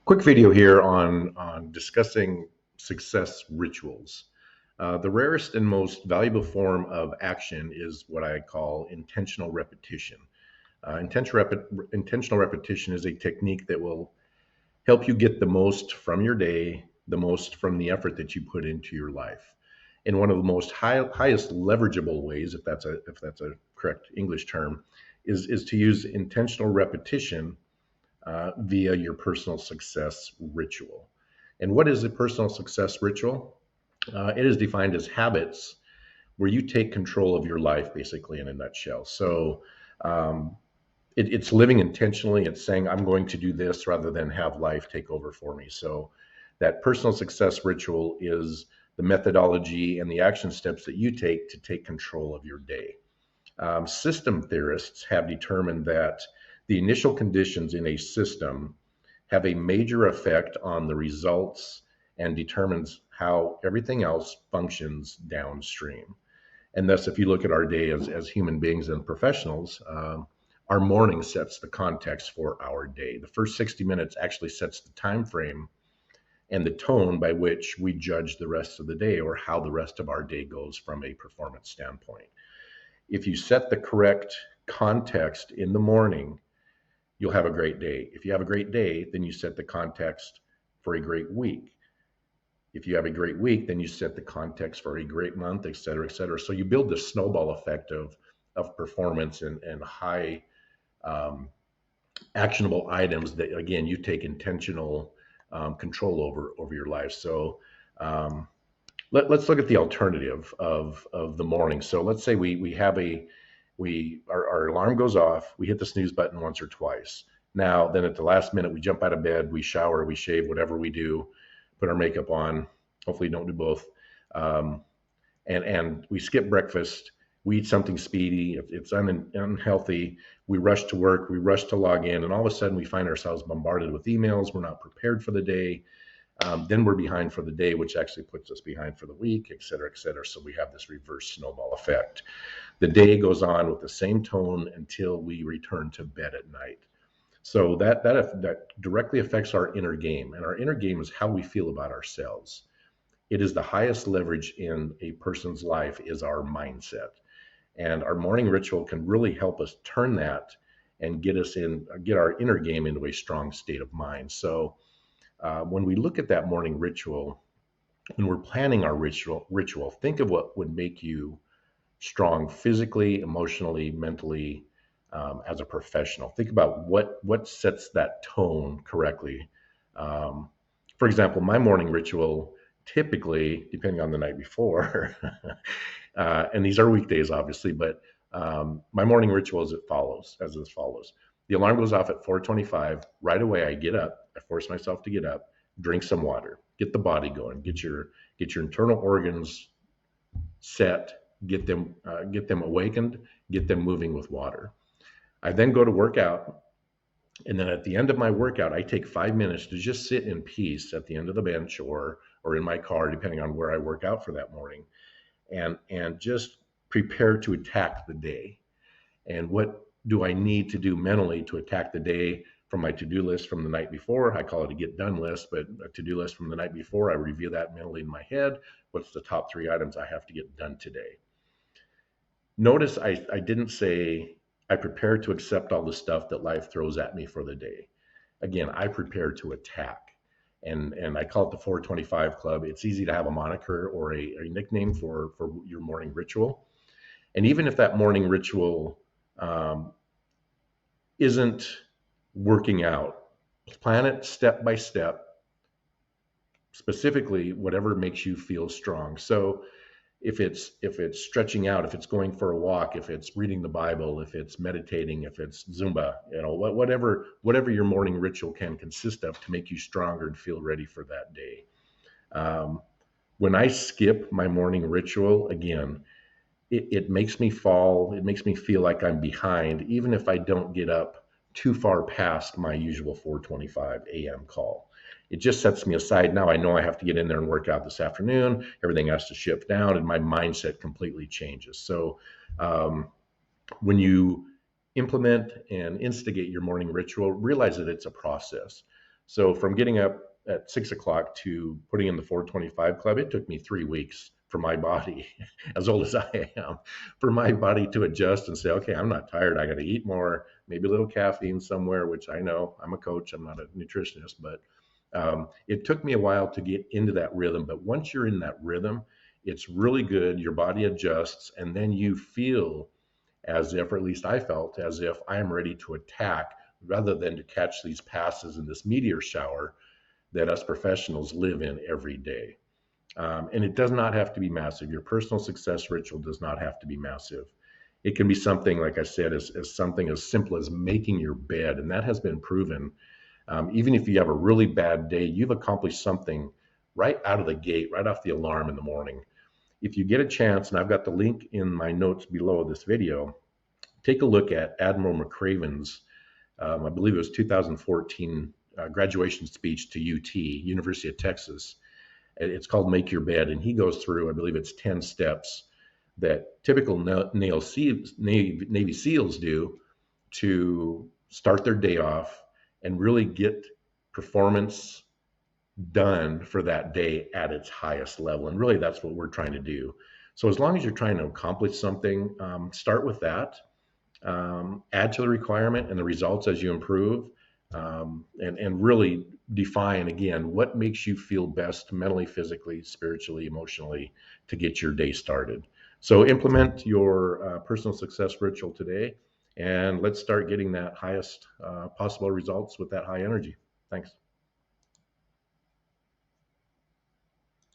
Quick video here on discussing success rituals. The rarest and most valuable form of action is what I call intentional repetition. Intentional repetition is a technique that will help you get the most from your day, the most from the effort that you put into your life. And one of the highest leverageable ways, if that's a correct English term, is to use intentional repetition via your personal success ritual. And what is a personal success ritual? It is defined as habits where you take control of your life, basically, in a nutshell. So um, it's living intentionally. It's saying, I'm going to do this rather than have life take over for me. So that personal success ritual is the methodology and the action steps that you take to take control of your day. System theorists have determined that the initial conditions in a system have a major effect on the results and determines how everything else functions downstream. And thus, if you look at our day as human beings and professionals, our morning sets the context for our day. The first 60 minutes actually sets the time frame and the tone by which we judge the rest of the day or how the rest of our day goes from a performance standpoint. If you set the correct context in the morning, you'll have a great day. If you have a great day, then you set the context for a great week. If you have a great week, then you set the context for a great month, et cetera, et cetera. So you build this snowball effect of performance and high um, actionable items that, again, you take intentional control over your life. So um, let's look at the alternative of the morning. So let's say we have our alarm goes off, we hit the snooze button once or twice. Now then at the last minute we jump out of bed, we shower, we shave, whatever we do, put our makeup on. Hopefully don't do both. Um, and we skip breakfast. We eat something speedy. If it's unhealthy, we rush to work, we rush to log in, and all of a sudden we find ourselves bombarded with emails. We're not prepared for the day. Then we're behind for the day, which actually puts us behind for the week, et cetera, et cetera. So we have this reverse snowball effect. The day goes on with the same tone until we return to bed at night. So that directly affects our inner game, and our inner game is how we feel about ourselves. It is the highest leverage in a person's life is our mindset, and our morning ritual can really help us turn that and get our inner game into a strong state of mind. So when we look at that morning ritual, when we're planning our ritual, think of what would make you strong physically, emotionally, mentally, as a professional. Think about what sets that tone correctly. Um, for example, my morning ritual typically, depending on the night before, and these are weekdays, obviously, but my morning ritual is as follows. The alarm goes off at 4:25. Right away, I get up. I force myself to get up, drink some water, get the body going, get your internal organs set, get them awakened, get them moving with water. I then go to work out, and then at the end of my workout, I take 5 minutes to just sit in peace at the end of the bench or in my car, depending on where I work out for that morning, and just prepare to attack the day. And what do I need to do mentally to attack the day from my to-do list from the night before? I call it a get done list, but a to-do list from the night before, I review that mentally in my head. What's the top 3 items I have to get done today? Notice I didn't say I prepare to accept all the stuff that life throws at me for the day. Again, I prepare to attack. And I call it the 425 Club. It's easy to have a moniker or a nickname for your morning ritual. And even if that morning ritual um, isn't working out, plan it step by step, specifically whatever makes you feel strong. So if it's stretching out, if it's going for a walk, if it's reading the Bible, if it's meditating, if it's Zumba, whatever your morning ritual can consist of to make you stronger and feel ready for that day. Um, when I skip my morning ritual, again, it makes me fall. It makes me feel like I'm behind, even if I don't get up too far past my usual 4:25 a.m. call. It just sets me aside. Now I know I have to get in there and work out this afternoon. Everything has to shift down, and my mindset completely changes. So um, when you implement and instigate your morning ritual, realize that it's a process. So from getting up at 6 o'clock to putting in the 425 club, it took me 3 weeks for my body, as old as I am, for my body to adjust and say, okay, I'm not tired. I got to eat more, maybe a little caffeine somewhere, which I know I'm a coach, I'm not a nutritionist, but it took me a while to get into that rhythm. But once you're in that rhythm, it's really good. Your body adjusts, and then you feel as if, or at least I felt, as if I'm ready to attack rather than to catch these passes in this meteor shower that us professionals live in every day. And it does not have to be massive. Your personal success ritual does not have to be massive. It can be something, like I said, as something as simple as making your bed. And that has been proven. Even if you have a really bad day, you've accomplished something right out of the gate, right off the alarm in the morning. If you get a chance, and I've got the link in my notes below this video, take a look at Admiral McCraven's, I believe it was 2014 graduation speech to UT, University of Texas. It's called Make Your Bed. And he goes through, I believe it's 10 steps that typical Navy SEALs do to start their day off and really get performance done for that day at its highest level. And really, that's what we're trying to do. So as long as you're trying to accomplish something, start with that. Add to the requirement and the results as you improve, and really define again what makes you feel best mentally, physically, spiritually, emotionally to get your day started. So implement your personal success ritual today, and let's start getting that highest possible results with that high energy. Thanks.